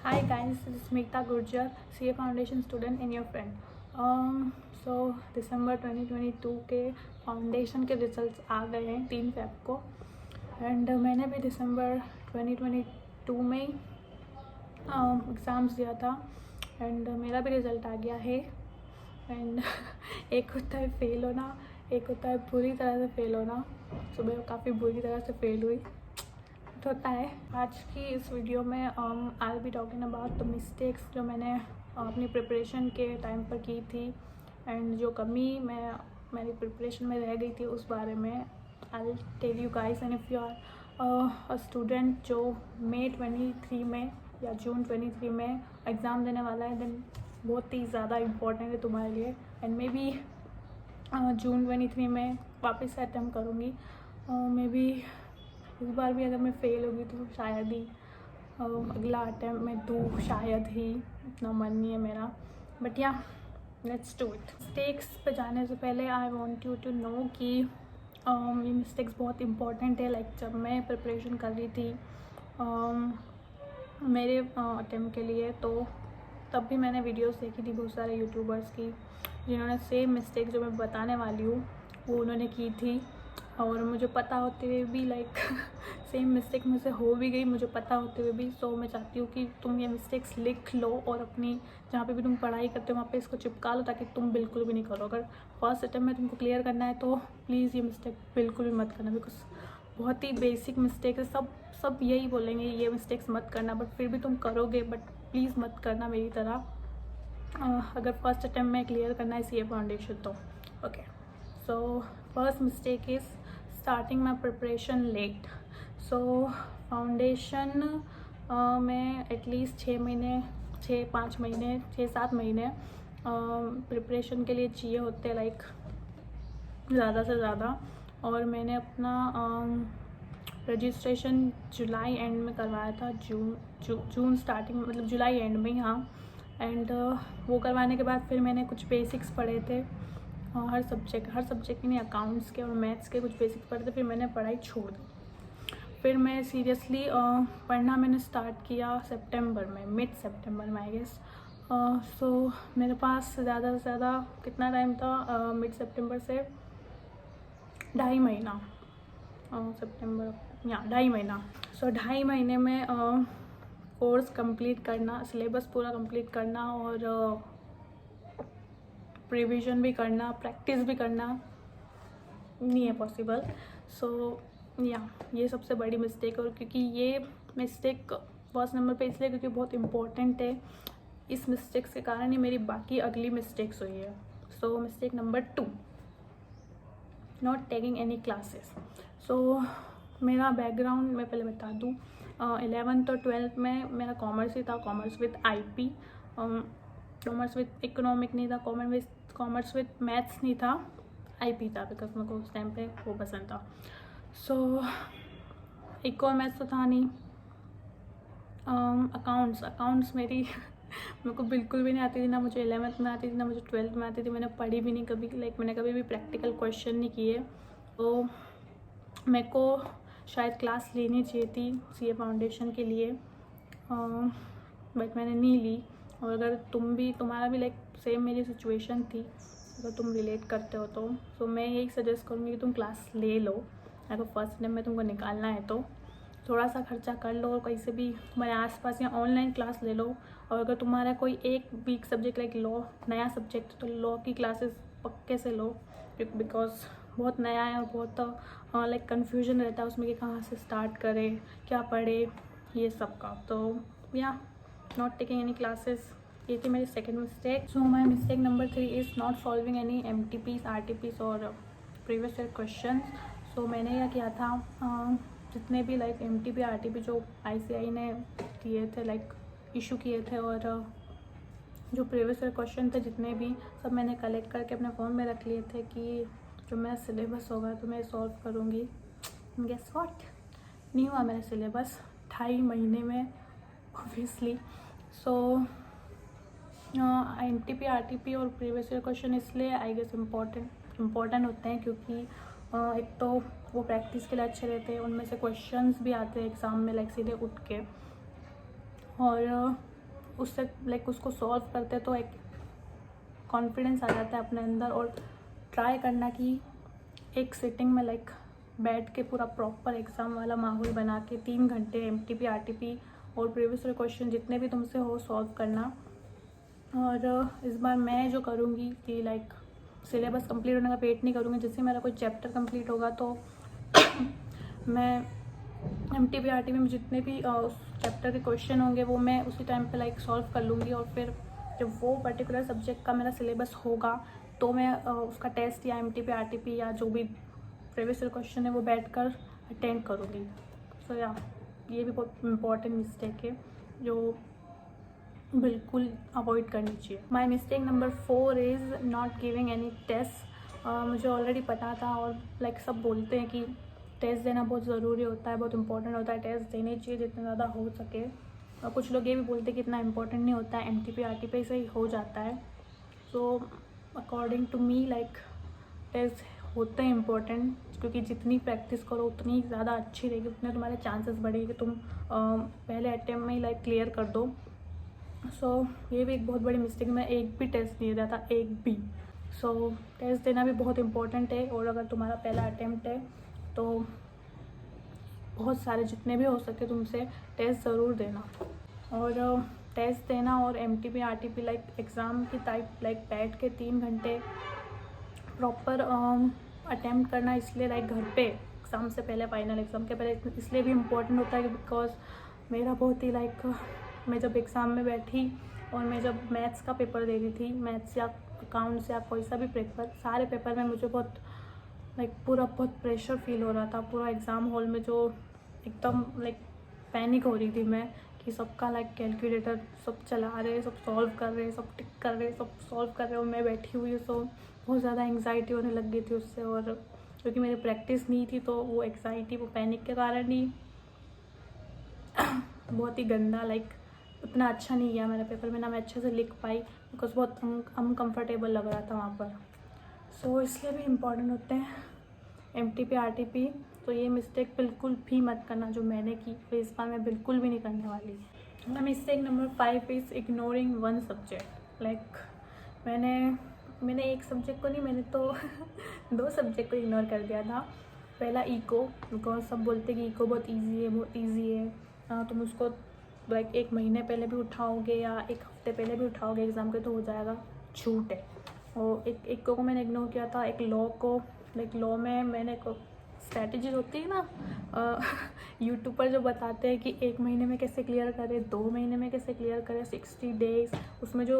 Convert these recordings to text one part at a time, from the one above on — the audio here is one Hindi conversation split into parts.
Hi guys, this is Meeta Gurjar, CA Foundation student and your friend. So दिसंबर 2022 के फाउंडेशन के रिजल्ट्स आ गए हैं 3 फ़ेब को एंड मैंने भी दिसंबर 2022 में ही एग्ज़ाम्स दिया था एंड मेरा भी रिज़ल्ट आ गया है एंड एक होता है फ़ेल होना, एक होता है पूरी तरह से फ़ेल होना। सुबह काफ़ी बुरी तरह से फ़ेल हुई होता है। आज की इस वीडियो में I will be talking about the mistakes जो मैंने अपनी प्रिपरेशन के टाइम पर की थी एंड जो कमी मेरी प्रिपरेशन में रह गई थी उस बारे में I will tell you guys. And if you are a student जो मई 23 में या जून 23 में एग्ज़ाम देने वाला है, देन बहुत ही ज़्यादा इम्पोर्टेंट है तुम्हारे लिए। एंड मे बी जून 23 में वापस से अटैम्प्ट करूँगी। मे बी इस बार भी अगर मैं फ़ेल होगी तो शायद ही अगला अटैम्प्ट मैं दूँ, शायद ही। इतना मन नहीं है मेरा, बट या लेट्स डू इट। मिस्टेक्स पे जाने से पहले I want you to know कि ये मिस्टेक्स बहुत इंपॉर्टेंट है। लाइक जब मैं प्रिपरेशन कर रही थी मेरे अटैम्प्ट के लिए, तो तब भी मैंने वीडियोस देखी थी बहुत सारे यूट्यूबर्स की जिन्होंने सेम मिस्टेक जो मैं बताने वाली हूँ वो उन्होंने की थी। और मुझे पता होते हुए भी लाइक सेम मिस्टेक मुझसे हो भी गई, मुझे पता होते हुए भी। सो मैं चाहती हूँ कि तुम ये मिस्टेक्स लिख लो और अपनी जहाँ पे भी तुम पढ़ाई करते हो वहाँ पे इसको चिपका लो, ताकि तुम बिल्कुल भी नहीं करो। अगर फर्स्ट अटैम्प्ट में तुमको क्लियर करना है तो प्लीज़ ये मिस्टेक बिल्कुल भी मत करना, बिकॉज बहुत ही बेसिक मिस्टेक है। सब यही बोलेंगे ये मिस्टेक्स मत करना, बट फिर भी तुम करोगे। बट प्लीज़ मत करना मेरी तरह, अगर फर्स्ट अटैम्प्ट में क्लियर करना है CA फाउंडेशन तो। Okay, so first mistake is starting my preparation late. So foundation में एटलीस्ट 6 महीने, 6-5 महीने, 6-7 महीने प्रिपरेशन के लिए चाहिए होते, लाइक ज़्यादा से ज़्यादा। और मैंने अपना रजिस्ट्रेशन जुलाई एंड में करवाया था, जून स्टार्टिंग, मतलब जुलाई एंड में ही, हाँ। एंड वो करवाने के बाद फिर मैंने कुछ बेसिक्स पढ़े थे हर सब्जेक्ट के नहीं, अकाउंट्स के और मैथ्स के कुछ बेसिक्स पढ़े थे। फिर मैंने पढ़ाई छोड़ दी। फिर मैं सीरियसली पढ़ना मैंने स्टार्ट किया सितंबर में, मिड सितंबर में आई गेस। सो मेरे पास ज़्यादा से ज़्यादा कितना टाइम था, मिड सितंबर से 2.5 महीना, सितंबर या 2.5 महीना। सो 2.5 महीने में कोर्स कंप्लीट करना, सिलेबस पूरा कंप्लीट करना और रिविजन भी करना, प्रैक्टिस भी करना नहीं है पॉसिबल। सो या ये सबसे बड़ी मिस्टेक। और क्योंकि ये मिस्टेक फर्स्ट नंबर पे इसलिए क्योंकि बहुत इम्पोर्टेंट है, इस मिस्टेक्स के कारण ही मेरी बाकी अगली मिस्टेक्स हुई है। So mistake number 2, not taking any classes. So मेरा बैकग्राउंड मैं पहले बता दूँ, 11th और 12th में मेरा कॉमर्स ही था, commerce with IP, commerce with economic नहीं था, कॉमर्स विद मैथ्स नहीं था, IP था, बिकॉज मेरे को उस टाइम पे वो पसंद था। सो इको मैथ्स तो था नहीं। अकाउंट्स मेरी मेरे को बिल्कुल भी नहीं आती थी, ना मुझे 11th में आती थी, ना मुझे 12th में आती थी। मैंने पढ़ी भी नहीं कभी, लाइक मैंने कभी भी प्रैक्टिकल क्वेश्चन नहीं किए। तो मेरे को शायद क्लास लेनी चाहिए थी CA फाउंडेशन के लिए, बट मैंने नहीं ली। और अगर तुम्हारा भी लाइक सेम मेरी सिचुएशन थी, अगर तुम रिलेट करते हो तो मैं यही सजेस्ट करूँगी कि तुम क्लास ले लो। अगर फर्स्ट टाइम में तुमको निकालना है तो थोड़ा सा खर्चा कर लो और कहीं से भी तुम्हारे आसपास या ऑनलाइन क्लास ले लो। और अगर तुम्हारा कोई एक वीक सब्जेक्ट लाइक लॉ, नया सब्जेक्ट, तो लॉ की क्लासेस पक्के से लो, बिकॉज बहुत नया है और बहुत लाइक कन्फ्यूजन रहता है उसमें कि कहाँ से स्टार्ट करें, क्या पढ़े, ये सब का। तो या नॉट टेकिंग एनी क्लासेस, ये थी मेरी second mistake. So my mistake number 3 is not solving any MTPs, RTPs और प्रीवियस ईयर क्वेश्चन। सो मैंने क्या किया था, जितने भी लाइक MTP RTP जो ICAI ने किए थे, लाइक इशू किए थे, और जो प्रीवियस ईयर क्वेश्चन थे जितने भी, सब मैंने कलेक्ट करके अपने फ़ोन में रख लिए थे कि जो मेरा सिलेबस होगा तो मैं सॉल्व करूँगी। गेस व्हाट, नहीं हुआ मेरा सिलेबस 2.5 महीने में ऑब्वियसली। सो MTP RTP और प्रीवियस ईयर क्वेश्चन इसलिए आई गेस इम्पॉर्टेंट होते हैं क्योंकि एक तो वो प्रैक्टिस के लिए अच्छे रहते हैं, उनमें से क्वेश्चंस भी आते हैं एग्ज़ाम में लाइक सीधे उठ के। और उससे लाइक उसको सॉल्व करते तो एक कॉन्फिडेंस आ जाता है अपने अंदर। और ट्राई करना कि एक सिटिंग में लाइक बैठ के पूरा प्रॉपर एग्ज़ाम वाला माहौल बना के 3 घंटे MTP RTP और प्रीवियस क्वेश्चन जितने भी तुमसे हो सॉल्व करना। और इस बार मैं जो करूँगी कि लाइक सिलेबस कंप्लीट होने का वेट नहीं करूँगी। जैसे मेरा कोई चैप्टर कंप्लीट होगा तो मैं MTP RTP में जितने भी उस चैप्टर के क्वेश्चन होंगे वो मैं उसी टाइम पे लाइक सॉल्व कर लूँगी। और फिर जब वो पर्टिकुलर सब्जेक्ट का मेरा सिलेबस होगा तो मैं उसका टेस्ट या MTP RTP या जो भी प्रीवियस क्वेश्चन है वो बैठकर अटेंड करूँगी। सो या ये भी बहुत इम्पॉर्टेंट मिस्टेक है जो बिल्कुल अवॉइड करनी चाहिए। My mistake number 4 is not giving any test. मुझे ऑलरेडी पता था और लाइक सब बोलते हैं कि टेस्ट देना बहुत ज़रूरी होता है, बहुत इंपॉर्टेंट होता है, टेस्ट देने चाहिए जितना ज़्यादा हो सके। और कुछ लोग ये भी बोलते हैं कि इतना इंपॉर्टेंट नहीं होता है, MTP RTP से ही हो जाता है। So according to me like test होते हैं इम्पोर्टेंट, क्योंकि जितनी प्रैक्टिस करो उतनी ज़्यादा अच्छी रहेगी, उतने तुम्हारे चांसेस बढ़ेंगे कि तुम पहले अटेम्प्ट में ही लाइक क्लियर कर दो। सो ये भी एक बहुत बड़ी मिस्टेक, मैं एक भी टेस्ट नहीं दिया था, एक भी। सो टेस्ट देना भी बहुत इम्पोर्टेंट है। और अगर तुम्हारा पहला अटेम्प्ट है तो बहुत सारे जितने भी हो सके तुमसे टेस्ट ज़रूर देना। और टेस्ट देना और MTP RTP लाइक एग्ज़ाम की टाइप लाइक बैठ के 3 घंटे प्रॉपर अटेम्प्ट करना, इसलिए लाइक घर पे एग्ज़ाम से पहले, फाइनल एग्ज़ाम के पहले इसलिए भी इम्पोर्टेंट होता है बिकॉज मेरा बहुत ही लाइक मैं जब एग्ज़ाम में बैठी और मैं जब मैथ्स का पेपर दे रही थी, मैथ्स या अकाउंट्स या कोई सा भी पेपर, सारे पेपर में मुझे बहुत लाइक पूरा बहुत प्रेशर फील हो रहा था। पूरा एग्ज़ाम हॉल में जो एकदम लाइक पैनिक हो रही थी मैं कि सबका लाइक कैलकुलेटर सब चला रहे, सब सॉल्व कर रहे, सब टिक कर रहे, सब सॉल्व कर रहे और मैं बैठी हुई। सो बहुत ज़्यादा एंग्जाइटी होने लग गई थी उससे। और क्योंकि मेरी प्रैक्टिस नहीं थी तो वो एंग्जाइटी, वो पैनिक के कारण ही बहुत ही गंदा लाइक उतना अच्छा नहीं गया मेरा पेपर में, ना मैं अच्छे से लिख पाई बिकॉज बहुत अनकम्फर्टेबल लग रहा था वहाँ पर। सो इसलिए भी इम्पॉर्टेंट होते हैं MTP RTP। तो ये मिस्टेक बिल्कुल भी मत करना जो मैंने की, तो इस बार मैं बिल्कुल भी नहीं करने वाली। माई mistake number 5 is ignoring one subject. Like मैंने एक सब्जेक्ट को नहीं, मैंने तो 2 सब्जेक्ट को इग्नोर कर दिया था। पहला इको, बिकॉज सब बोलते कि इको बहुत ईजी है, बहुत ईजी है, तुम उसको लाइक 1 महीने पहले भी उठाओगे या 1 हफ्ते पहले भी उठाओगे एग्ज़ाम के तो हो जाएगा। झूठ है। और एक इको को मैंने इग्नोर किया था। एक लॉ को, लाइक लॉ में मैंने स्ट्रैटेजीज होती है ना यूट्यूब पर जो बताते हैं कि 1 महीने में कैसे क्लियर करें, 2 महीने में कैसे क्लियर करें, 60 डेज, उसमें जो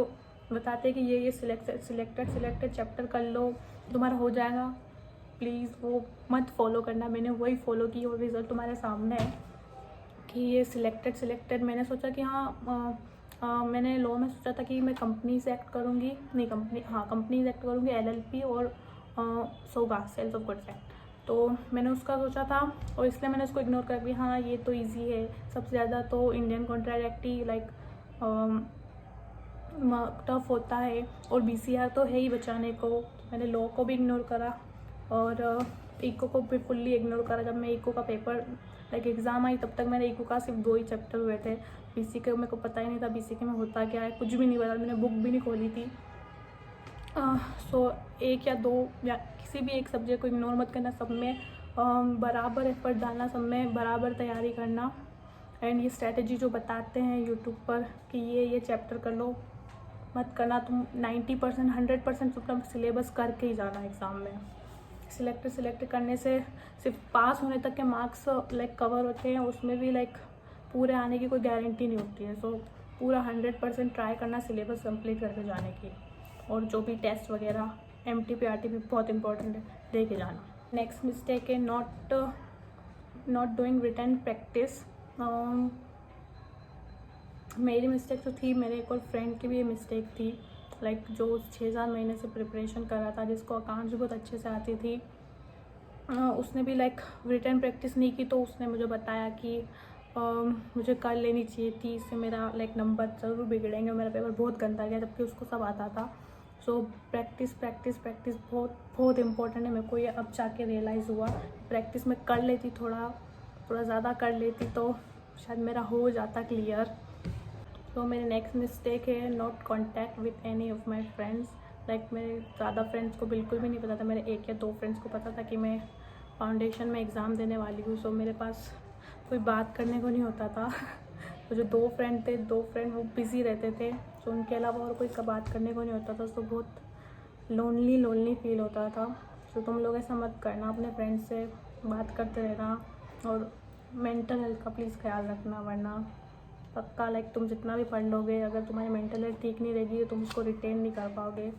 बताते हैं कि ये सिलेक्टेड चैप्टर कर लो तुम्हारा हो जाएगा। प्लीज़ वो मत फॉलो करना। मैंने वही फॉलो की और रिज़ल्ट तुम्हारे सामने है कि ये सिलेक्टेड मैंने सोचा कि मैंने लॉ में सोचा था कि मैं कंपनी से एक्ट करूँगी, नहीं कंपनी से एक्ट करूँगी, LLP और सोगा, सेल्स ऑफ गुड्स एक्ट। तो मैंने उसका सोचा था और इसलिए मैंने उसको इग्नोर कर दिया। हाँ ये तो इजी है, सबसे ज़्यादा तो इंडियन कॉन्ट्रैक्ट एक्ट ही लाइक टफ होता है और BCR तो है ही बचाने को। मैंने लॉ को भी इग्नोर करा और इको को भी फुल्ली इग्नोर करा। जब मैं इको का पेपर लाइक एग्ज़ाम आई तब तक मेरे इको का सिर्फ 2 ही चैप्टर हुए थे। BCK मेरे को पता ही नहीं था BCK में होता क्या है, कुछ भी नहीं पता, मैंने बुक भी नहीं खोली थी। सो 1 या 2 या किसी भी एक सब्जेक्ट को इग्नोर मत करना, सब में बराबर एफर्ट डालना, सब में बराबर तैयारी करना। एंड ये स्ट्रैटेजी जो बताते हैं यूट्यूब पर कि ये चैप्टर कर लो, मत करना। तुम 90% 100% अपना सिलेबस करके ही जाना एग्ज़ाम में। सिलेक्ट करने से सिर्फ पास होने तक के मार्क्स लाइक कवर होते हैं, उसमें भी लाइक पूरे आने की कोई गारंटी नहीं होती है। सो पूरा 100% ट्राई करना सिलेबस कंप्लीट करके जाने की। और जो भी टेस्ट वगैरह MTP RTP बहुत इंपॉर्टेंट है, दे के जाना। नेक्स्ट मिस्टेक है नॉट डूइंग रिटन प्रैक्टिस। मेरी मिस्टेक तो थी, मेरे एक और फ्रेंड की भी ये मिस्टेक थी लाइक जो 6-7 महीने से प्रिपरेशन कर रहा था, जिसको अकाउंट्स भी बहुत अच्छे से आती थी, उसने भी लाइक रिटन प्रैक्टिस नहीं की। तो उसने मुझे बताया कि मुझे कर लेनी चाहिए थी, इससे मेरा लाइक नंबर ज़रूर बिगड़ेंगे और मेरा पेपर बहुत गंदा गया, जबकि उसको सब आता था। सो प्रैक्टिस बहुत इंपॉर्टेंट है। मेरे को ये अब जाके रियलाइज़ हुआ, प्रैक्टिस में कर लेती, थोड़ा ज़्यादा कर लेती तो शायद मेरा हो जाता क्लियर। तो मेरी नेक्स्ट मिस्टेक है not contact with any of my friends. Like मेरे ज़्यादा फ्रेंड्स को बिल्कुल भी नहीं पता था, मेरे 1 या 2 फ्रेंड्स को पता था कि मैं फाउंडेशन में एग्ज़ाम देने वाली हूँ। सो मेरे पास कोई बात करने को नहीं होता था। तो जो 2 फ्रेंड थे, 2 फ्रेंड वो बिज़ी रहते थे, सो उनके अलावा और कोई बात करने को नहीं होता था। सो बहुत लोनली फील होता था। सो तुम लोग ऐसा मत करना, अपने फ्रेंड्स से बात करते रहना और मेंटल हेल्थ का प्लीज़ ख्याल रखना, वरना पक्का लाइक तुम जितना भी पढ़ लोगे, अगर तुम्हारी मेंटल हेल्थ ठीक नहीं रहेगी तो तुम उसको रिटेन नहीं कर पाओगे।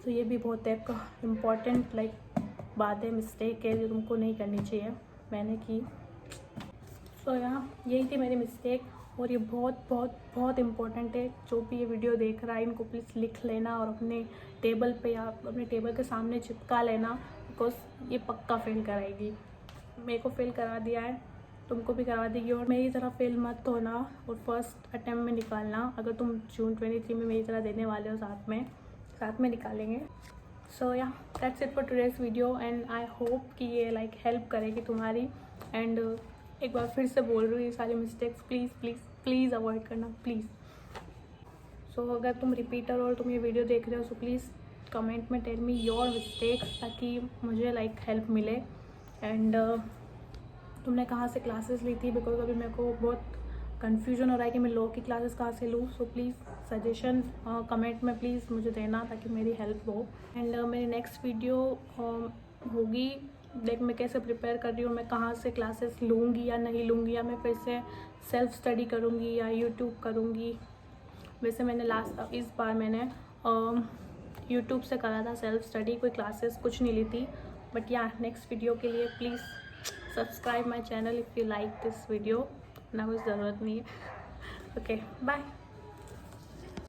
तो ये भी बहुत एक इम्पॉर्टेंट लाइक बात है, मिस्टेक है जो तुमको नहीं करनी चाहिए, मैंने की। सो यहाँ यही थी मेरी मिस्टेक, और ये बहुत इम्पॉर्टेंट है। जो भी ये वीडियो देख रहा है इनको प्लीज़ लिख लेना और अपने टेबल पे या अपने टेबल के सामने चिपका लेना, बिकॉज ये पक्का फेल कराएगी। मेरे को फेल करा दिया है, तुमको भी करवा देगी, और मेरी तरह फेल मत होना और फर्स्ट अटैम्प्ट में निकालना। अगर तुम जून 23 में मेरी तरह देने वाले हो, साथ में निकालेंगे। सो या that's it for today's video, and I hope कि ये लाइक हेल्प करेगी तुम्हारी। एंड एक बार फिर से बोल रही हूँ, ये सारी मिस्टेक्स प्लीज़ अवॉइड करना, प्लीज़। सो अगर तुम रिपीटर और तुम ये वीडियो देख रहे हो, सो प्लीज़ कमेंट में टेल मी योर मिस्टेक्स, ताकि मुझे लाइक हेल्प मिले। एंड तुमने कहाँ से क्लासेस ली थी, बिकॉज अभी मेरे को बहुत कन्फ्यूजन हो रहा है कि मैं लॉ की क्लासेस कहाँ से लूँ। सो प्लीज़ सजेशन कमेंट में प्लीज़ मुझे देना, ताकि मेरी हेल्प हो। एंड मेरी नेक्स्ट वीडियो होगी लाइक मैं कैसे प्रिपेयर कर रही हूँ, मैं कहाँ से क्लासेस लूँगी या नहीं लूँगी, या मैं फिर से सेल्फ स्टडी करूँगी या यूट्यूब करूँगी। वैसे मैंने इस बार मैंने यूट्यूब से करा था सेल्फ स्टडी, कोई क्लासेस कुछ नहीं ली थी। बट या नेक्स्ट वीडियो के लिए please subscribe my channel if you like this video, ना कुछ ज़रूरत नहीं है। Okay bye.